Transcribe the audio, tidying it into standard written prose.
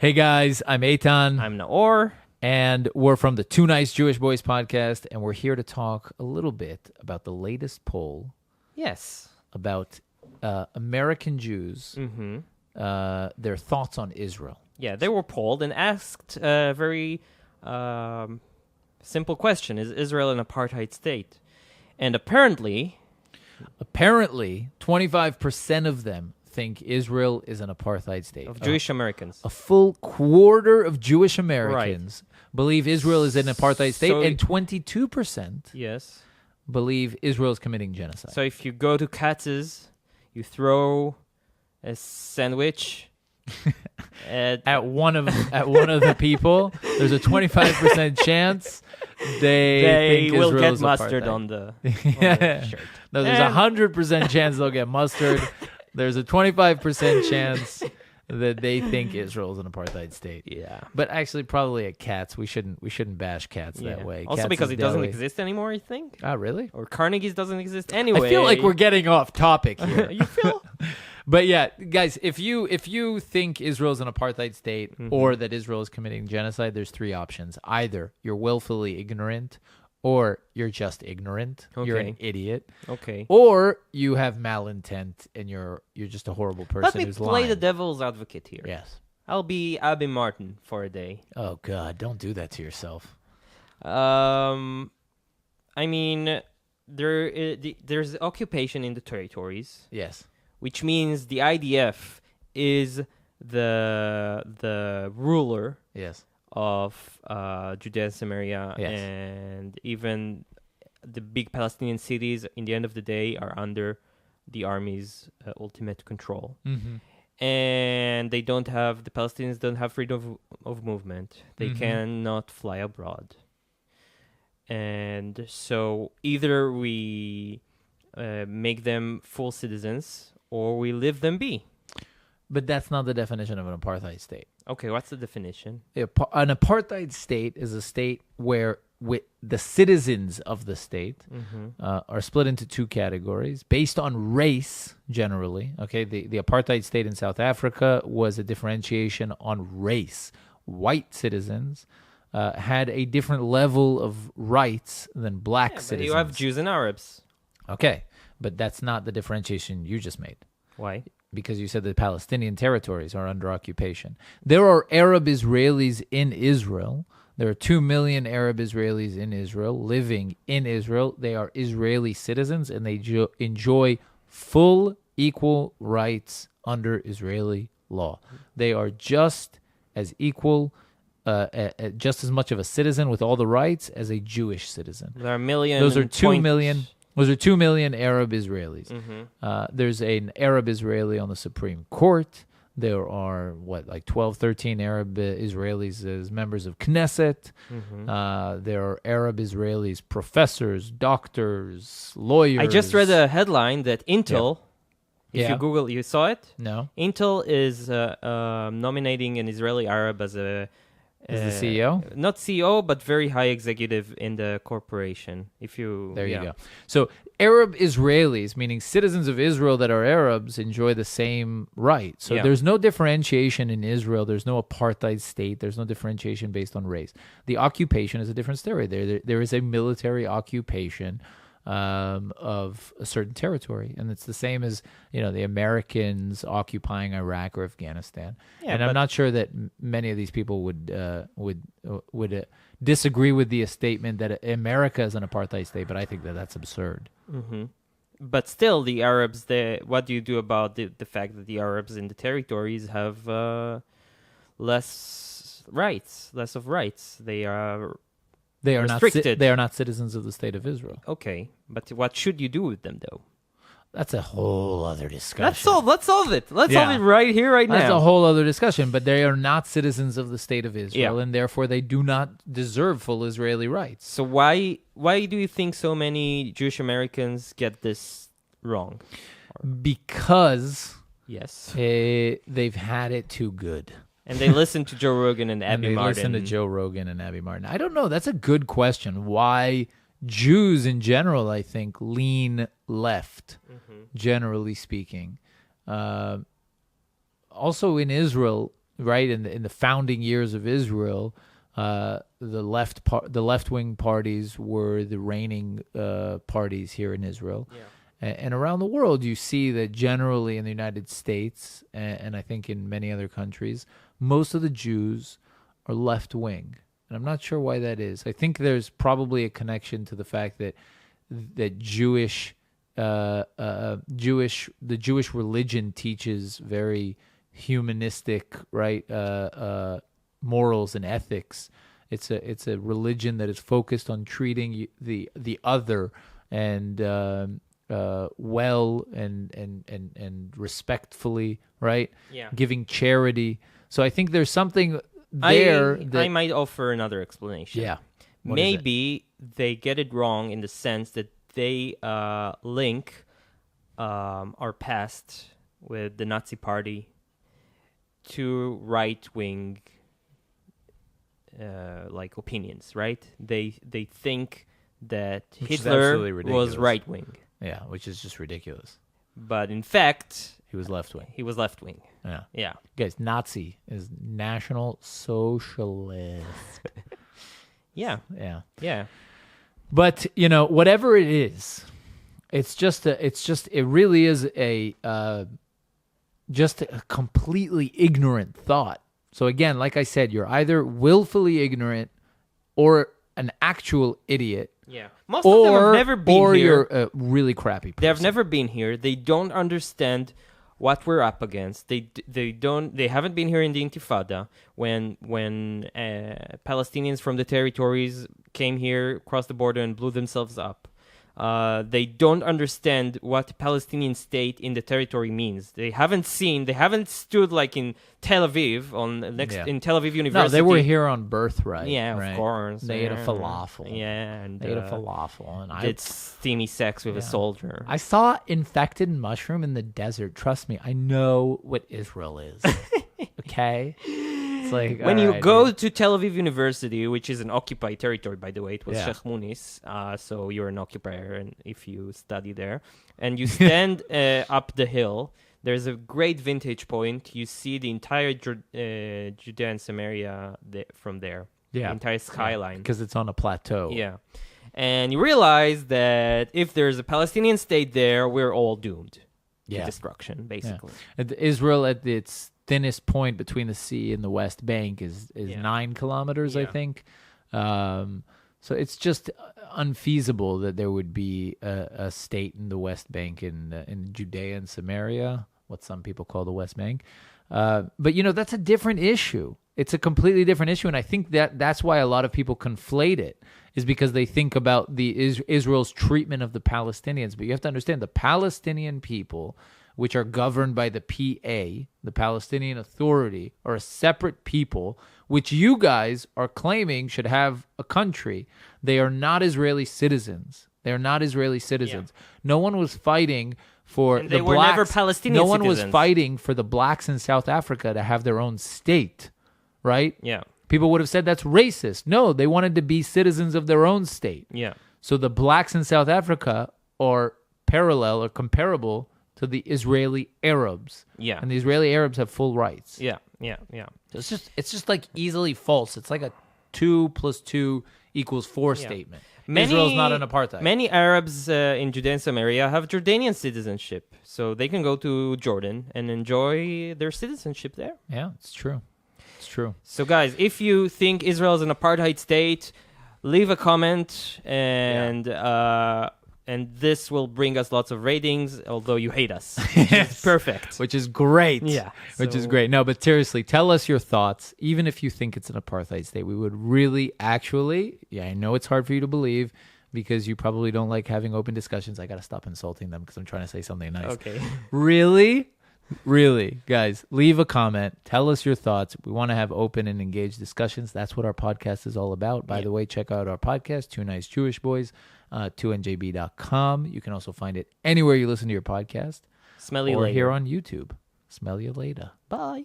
Hey guys, I'm Eitan, I'm Naor. and we're from the Two Nice Jewish Boys podcast, and we're here to talk a little bit about the latest poll Yes. about American Jews, their thoughts on Israel. Yeah, they were polled and asked a very simple question. Is Israel an apartheid state? And apparently, 25% of them think Israel is an apartheid state. of Jewish Americans. A full quarter of Jewish Americans believe Israel is an apartheid state, So- and 22% Yes. believe Israel is committing genocide. So if you go to Katz's, you throw a sandwich at one of the people, there's a 25% chance they think will Israel get is mustard apartheid. on the shirt. No, there's a 100% chance they'll get mustard. There's a 25% chance that they think Israel is an apartheid state. Yeah. But actually, probably at Cats, we shouldn't bash Cats that way. Also Katz's because it doesn't Deli. exist anymore, I think. Oh, really? Or Carnegie's doesn't exist anyway. I feel like we're getting off topic here. You feel? But yeah, guys, if you think Israel is an apartheid state or that Israel is committing genocide, there's three options. Either you're willfully ignorant, or you're just ignorant. You're an Okay. idiot. Okay. Or you have malintent and you're just a horrible person Let me who's play lying. the devil's advocate here. Yes. I'll be Abby Martin for a day. Oh God, don't do that to yourself. I mean, there's occupation in the territories, Yes. which means the IDF is the ruler Yes. of Judea and Samaria, Yes. and even the big Palestinian cities, in the end of the day, are under the army's ultimate control. Mm-hmm. And the Palestinians don't have freedom of movement. They cannot fly abroad. And so either we make them full citizens or we leave them be. But that's not the definition of an apartheid state. Okay, what's the definition? An apartheid state is a state where the citizens of the state are split into two categories based on race, generally. Okay, the apartheid state in South Africa was a differentiation on race. White citizens had a different level of rights than black But citizens. you have Jews and Arabs. Okay, but that's not the differentiation you just made. Why? Because you said the Palestinian territories are under occupation. There are Arab Israelis in Israel. There are 2 million Arab Israelis in Israel living in Israel. They are Israeli citizens, and they enjoy full equal rights under Israeli law. They are just as equal, just as much of a citizen with all the rights as a Jewish citizen. There are a million. Those are 2 million. Those are 2 million Arab Israelis. There's an Arab Israeli on the Supreme Court. There are, 12, 13 Arab Israelis as members of Knesset. There are Arab Israelis, professors, doctors, lawyers. I just read a headline that Intel, if Yeah. you Google, you saw it? No. Intel is nominating an Israeli Arab as a... As the CEO? Not CEO, but very high executive in the corporation. There you go. So Arab Israelis, meaning citizens of Israel that are Arabs, enjoy the same rights. So Yeah. there's no differentiation in Israel. There's no apartheid state. There's no differentiation based on race. The occupation is a different story. There is a military occupation of a certain territory, and it's the same as the Americans occupying Iraq or Afghanistan. Yeah, and I'm but- not sure that many of these people would disagree with the statement that America is an apartheid state, but I think that that's absurd. But still, the Arabs, what do you do about the fact that the Arabs in the territories have less of rights? They are restricted. They are not citizens of the state of Israel. Okay, but what should you do with them, though? That's a whole other discussion. Let's solve it. Let's Yeah. solve it right here, right now. That's a whole other discussion, but they are not citizens of the state of Israel, Yeah. and therefore they do not deserve full Israeli rights. So why do you think so many Jewish Americans get this wrong? Because Yes. they've had it too good. And they listen to Joe Rogan and And Abby they Martin. listen to Joe Rogan and Abby Martin. I don't know. That's a good question. Why Jews in general, I think, lean left, generally speaking. Also in Israel, right? In the founding years of Israel, the left wing parties were the reigning parties here in Israel. Yeah. And around the world, you see that generally in the United States, and I think in many other countries, most of the Jews are left wing. And I'm not sure why that is. I think there's probably a connection to the fact that the Jewish religion teaches very humanistic, right, morals and ethics. It's a religion that is focused on treating the other and well and respectfully, right? Yeah. Giving charity. So I think there's something there. I might offer another explanation. Yeah. What is it? Maybe they get it wrong in the sense that they link our past with the Nazi Party to right-wing like opinions, right? They think that Which is Hitler absolutely ridiculous. was right-wing, Yeah, which is just ridiculous. but in fact, He was left wing. he was left-wing. Yeah. Yeah. Guys, Nazi is National Socialist. Yeah. Yeah. Yeah. But, whatever it is, it really is just a completely ignorant thought. So again, like I said, you're either willfully ignorant or an actual idiot, Yeah. Most of them have never been or here. you're a really crappy person. They have never been here. They don't understand what we're up against. They haven't been here in the Intifada when Palestinians from the territories came here, crossed the border, and blew themselves up. They don't understand what Palestinian state in the territory means. They haven't stood like in Tel Aviv in Tel Aviv University. No, they were here on birthright. Yeah, right? of course. They ate a falafel. Yeah, and They ate a falafel. And did steamy sex with a soldier. I saw infected mushroom in the desert. Trust me, I know what Israel is. Okay? It's like When all you right, go dude. to Tel Aviv University, which is an occupied territory, by the way, it was Yeah. Sheikh Munis, so you're an occupier and if you study there, and you stand up the hill, there's a great vintage point. You see the entire Judea and Samaria from there, Yeah. the entire skyline. because it's on a plateau. Yeah. And you realize that if there's a Palestinian state there, we're all doomed to Yeah. destruction, basically. Israel at its thinnest point between the sea and the West Bank is 9 kilometers, I Yeah. think. So it's just unfeasible that there would be a state in the West Bank in Judea and Samaria, what some people call the West Bank. But that's a different issue. It's a completely different issue, and I think that's why a lot of people conflate it, is because they think about Israel's treatment of the Palestinians. But you have to understand, the Palestinian people, which are governed by the PA, the Palestinian Authority, are a separate people, which you guys are claiming should have a country. They are not Israeli citizens. They are not Israeli citizens. No one was fighting for And the they were blacks. never Palestinian No one was citizens. fighting for the blacks in South Africa to have their own state, right? Yeah. People would have said that's racist. No, they wanted to be citizens of their own state. Yeah. So the blacks in South Africa are parallel or comparable to the Israeli Arabs. Yeah. And the Israeli Arabs have full rights. Yeah. Yeah. Yeah. So it's just like easily false. It's like a 2 + 2 = 4 statement. Israel's not an apartheid. Many Arabs in Judea and Samaria have Jordanian citizenship, so they can go to Jordan and enjoy their citizenship there. Yeah, it's true. It's true. So, guys, if you think Israel is an apartheid state, leave a comment, and this will bring us lots of ratings, although you hate us. It's perfect. Which is great. Yeah. Which is So- great. No, but seriously, tell us your thoughts. Even if you think it's an apartheid state, we would really actually, I know it's hard for you to believe because you probably don't like having open discussions. I got to stop insulting them because I'm trying to say something nice. Okay. Really? Really, guys, leave a comment. Tell us your thoughts. We want to have open and engaged discussions. That's what our podcast is all about. By the way, check out our podcast, Two Nice Jewish Boys, 2njb.com. You can also find it anywhere you listen to your podcast Smell you or later. here on YouTube. Smell you later. Bye.